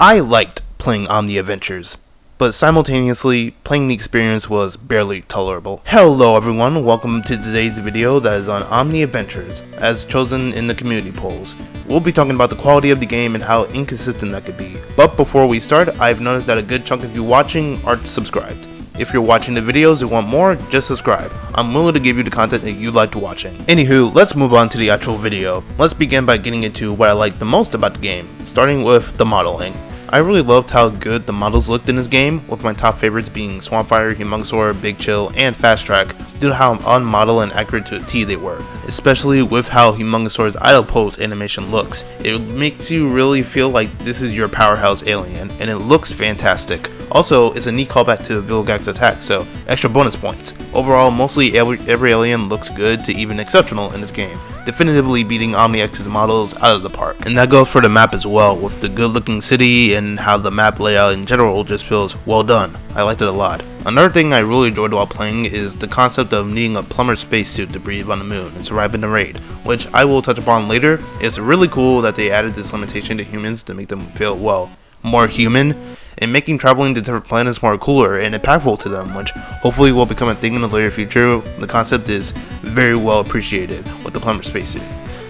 I liked playing Omni Adventures, but simultaneously, playing the experience was barely tolerable. Hello everyone, welcome to today's video that is on Omni Adventures, as chosen in the community polls. We'll be talking about the quality of the game and how inconsistent that could be. But before we start, I've noticed that a good chunk of you watching aren't subscribed. If you're watching the videos and want more, just subscribe. I'm willing to give you the content that you like watching. Anywho, let's move on to the actual video. Let's begin by getting into what I like the most about the game, starting with the modeling. I really loved how good the models looked in this game, with my top favorites being Swampfire, Humongousaur, Big Chill, and Fast Track, due to how on model and accurate to a T they were, especially with how Humongousaur's idle pose animation looks. It makes you really feel like this is your powerhouse alien, and it looks fantastic. Also, it's a neat callback to Vilgax's attack, so extra bonus points. Overall, mostly every alien looks good to even exceptional in this game, definitively beating OmniX's models out of the park. And that goes for the map as well, with the good looking city and how the map layout in general just feels well done. I liked it a lot. Another thing I really enjoyed while playing is the concept of needing a plumber spacesuit to breathe on the moon and survive in the raid, which I will touch upon later. It's really cool that they added this limitation to humans to make them feel, well, more human, and making traveling to different planets more cooler and impactful to them, which hopefully will become a thing in the later future. The concept is very well appreciated with the plumber spacesuit.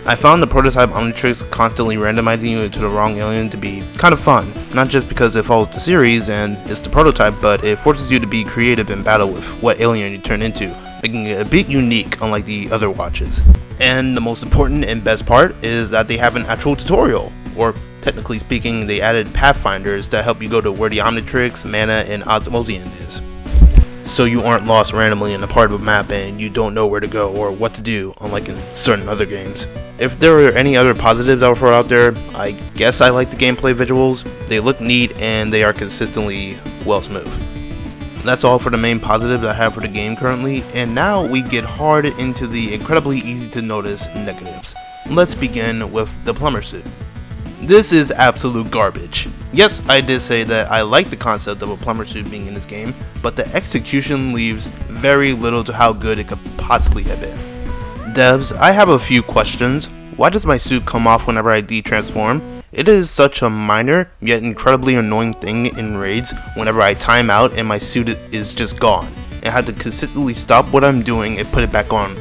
I found the prototype Omnitrix constantly randomizing you into the wrong alien to be kind of fun, not just because it follows the series and it's the prototype, but it forces you to be creative in battle with what alien you turn into, making it a bit unique unlike the other watches. And the most important and best part is that they have an actual tutorial, or technically speaking, they added pathfinders that help you go to where the Omnitrix, Mana, and Osmosian is, so you aren't lost randomly in a part of a map and you don't know where to go or what to do, unlike in certain other games. If there are any other positives I will throw out there, I guess I like the gameplay visuals. They look neat and they are consistently well smooth. That's all for the main positives I have for the game currently, and now we get hard into the incredibly easy to notice negatives. Let's begin with the plumber suit. This is absolute garbage. Yes, I did say that I like the concept of a plumber suit being in this game, but the execution leaves very little to how good it could possibly have been. Devs, I have a few questions. Why does my suit come off whenever I de-transform? It is such a minor, yet incredibly annoying thing in raids whenever I time out and my suit is just gone, and I have to consistently stop what I'm doing and put it back on.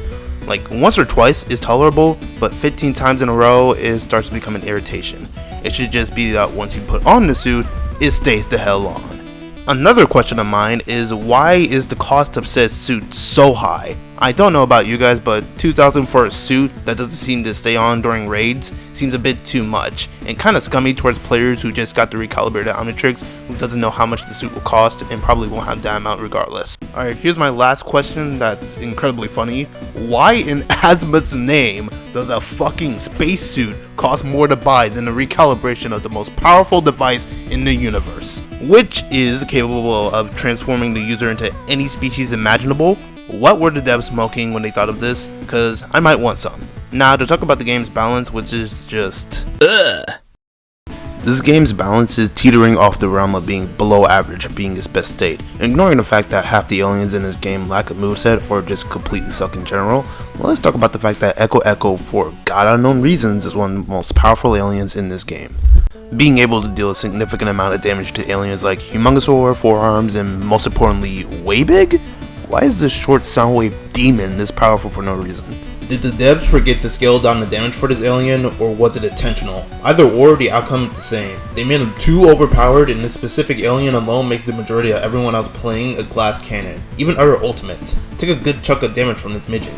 Like, once or twice is tolerable, but 15 times in a row it starts to become an irritation. It should just be that once you put on the suit, it stays the hell on. Another question of mine is, why is the cost of said suit so high? I don't know about you guys, but $2,000 for a suit that doesn't seem to stay on during raids seems a bit too much, and kinda scummy towards players who just got the recalibrated Omnitrix, who doesn't know how much the suit will cost and probably won't have that amount regardless. Alright, here's my last question that's incredibly funny. Why in Azimuth's name does a fucking spacesuit cost more to buy than the recalibration of the most powerful device in the universe, which is capable of transforming the user into any species imaginable? What were the devs smoking when they thought of this? Cause I might want some. Now to talk about the game's balance, which is just ugh. This game's balance is teetering off the realm of being below average being its best state, ignoring the fact that half the aliens in this game lack a moveset or just completely suck in general. Let's talk about the fact that Echo, for god unknown reasons, is one of the most powerful aliens in this game, being able to deal a significant amount of damage to aliens like Humongousaur, Forearms, and most importantly, Way Big? Why is this short Soundwave demon this powerful for no reason? Did the devs forget to scale down the damage for this alien, or was it intentional? Either or, the outcome is the same. They made him too overpowered, and this specific alien alone makes the majority of everyone else playing a glass cannon. Even other ultimates take a good chunk of damage from this midget.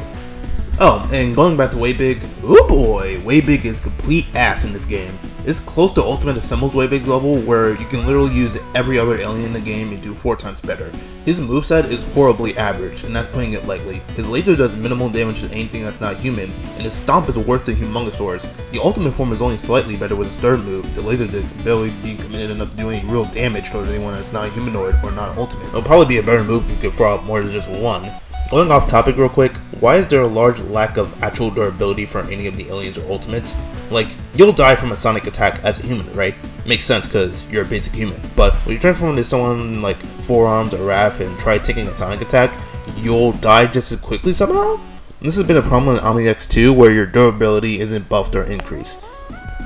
Oh, and going back to Way Big, oh boy, Way Big is complete ass in this game. It's close to Ultimate Assemble's Way Big level, where you can literally use every other alien in the game and do 4 times better. His moveset is horribly average, and that's putting it lightly. His laser does minimal damage to anything that's not human, and his stomp is worse than Humongousaur's. The ultimate form is only slightly better with his third move, the laser disc barely being committed enough to do any real damage towards anyone that's not humanoid or not ultimate. It'll probably be a better move if you could throw out more than just one. Going off topic real quick, why is there a large lack of actual durability for any of the aliens or ultimates? Like, you'll die from a sonic attack as a human, right? Makes sense because you're a basic human. But when you transform into someone like Forearms or Raph and try taking a sonic attack, you'll die just as quickly somehow? This has been a problem in Omni X2 where your durability isn't buffed or increased.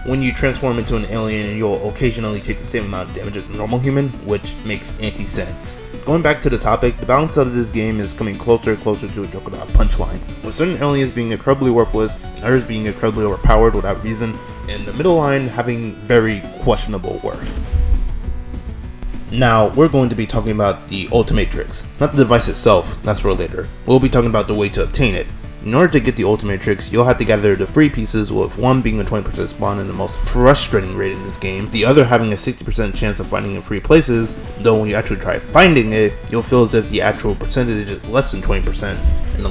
when you transform into an alien and you'll occasionally take the same amount of damage as a normal human, which makes anti-sense. Going back to the topic, the balance of this game is coming closer and closer to a joke about punchline, with certain aliens being incredibly worthless and others being incredibly overpowered without reason, and the middle line having very questionable worth. Now, we're going to be talking about the Ultimatrix, not the device itself, that's for later. We'll be talking about the way to obtain it. In order to get the Ultimatrix, you'll have to gather the free pieces, with one being a 20% spawn and the most frustrating rate in this game, the other having a 60% chance of finding in free places, though when you actually try finding it, you'll feel as if the actual percentage is less than 20%. And the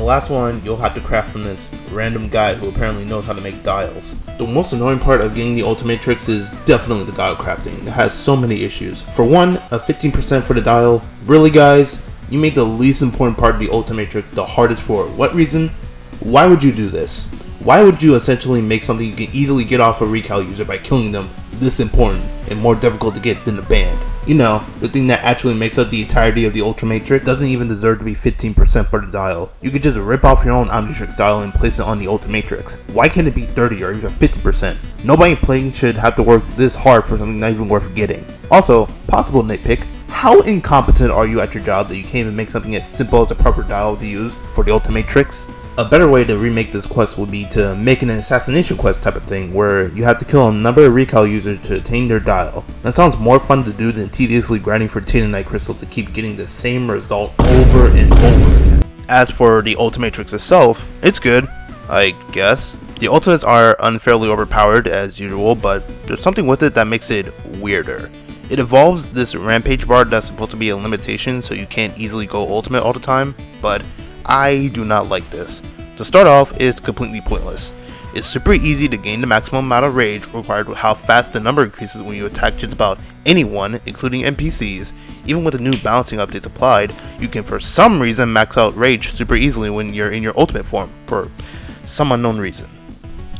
last one, you'll have to craft from this random guy who apparently knows how to make dials. The most annoying part of getting the Ultimatrix is definitely the dial crafting. It has so many issues. For one, a 15% for the dial. Really, guys? You made the least important part of the Ultimatrix the hardest for what reason? Why would you do this? Why would you essentially make something you can easily get off a recal user by killing them this important and more difficult to get than the band? You know, the thing that actually makes up the entirety of the Ultimatrix doesn't even deserve to be 15% for the dial. You could just rip off your own Omnitrix dial and place it on the Ultimatrix. Why can't it be 30 or even 50%? Nobody playing should have to work this hard for something not even worth getting. Also, possible nitpick, how incompetent are you at your job that you can't even make something as simple as a proper dial to use for the Ultimatrix? A better way to remake this quest would be to make an assassination quest type of thing, where you have to kill a number of recal users to attain their dial. That sounds more fun to do than tediously grinding for Titanite crystal to keep getting the same result over and over again. As for the Ultimatrix itself, it's good, I guess. The ultimates are unfairly overpowered as usual, but there's something with it that makes it weirder. It involves this rampage bar that's supposed to be a limitation, so you can't easily go ultimate all the time, but I do not like this. To start off, it's completely pointless. It's super easy to gain the maximum amount of rage required with how fast the number increases when you attack just about anyone, including NPCs. Even with the new balancing updates applied, you can for some reason max out rage super easily when you're in your ultimate form, for some unknown reason.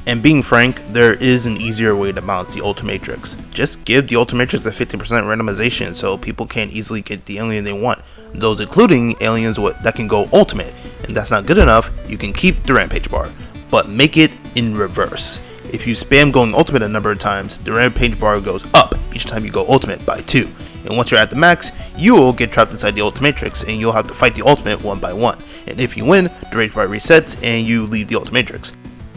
And being frank, there is an easier way to balance the Ultimatrix. Just give the Ultimatrix a 50% randomization so people can't easily get the alien they want, those including aliens that can go ultimate. And that's not good enough, you can keep the rampage bar, but make it in reverse. If you spam going ultimate a number of times, the rampage bar goes up each time you go ultimate by 2. And once you're at the max, you will get trapped inside the Ultimatrix and you'll have to fight the ultimate one by one. And if you win, the rage bar resets and you leave the Ultimatrix.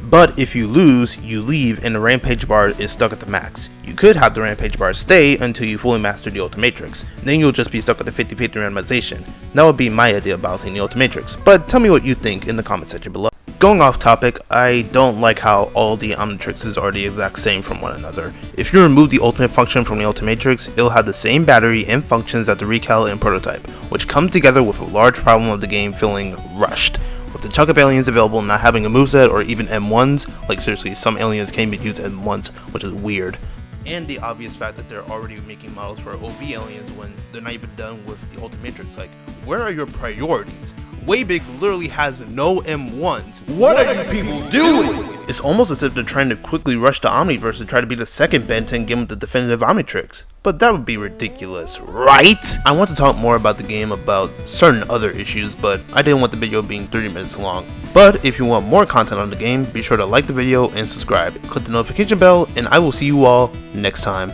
But if you lose, you leave and the rampage bar is stuck at the max. You could have the rampage bar stay until you fully master the Ultimatrix. Then you'll just be stuck at the 50-50 randomization. That would be my idea of balancing the Ultimatrix, but tell me what you think in the comment section below. Going off topic, I don't like how all the Omnitrixes are the exact same from one another. If you remove the ultimate function from the Ultimatrix, it'll have the same battery and functions as the Recal and Prototype, which comes together with a large problem of the game feeling rushed. With the chunk of aliens available not having a moveset or even M1s, like seriously, some aliens can't even use M1s, which is weird. And the obvious fact that they're already making models for OV aliens when they're not even done with the Ultimatrix. Like, where are your priorities? Waybig literally has no M1s. What are you people doing? It's almost as if they're trying to quickly rush the Omniverse to try to be the second Ben 10 game with the definitive Omnitrix. But that would be ridiculous, right? I want to talk more about the game about certain other issues, but I didn't want the video being 30 minutes long. But if you want more content on the game, be sure to like the video and subscribe. Click the notification bell, and I will see you all next time.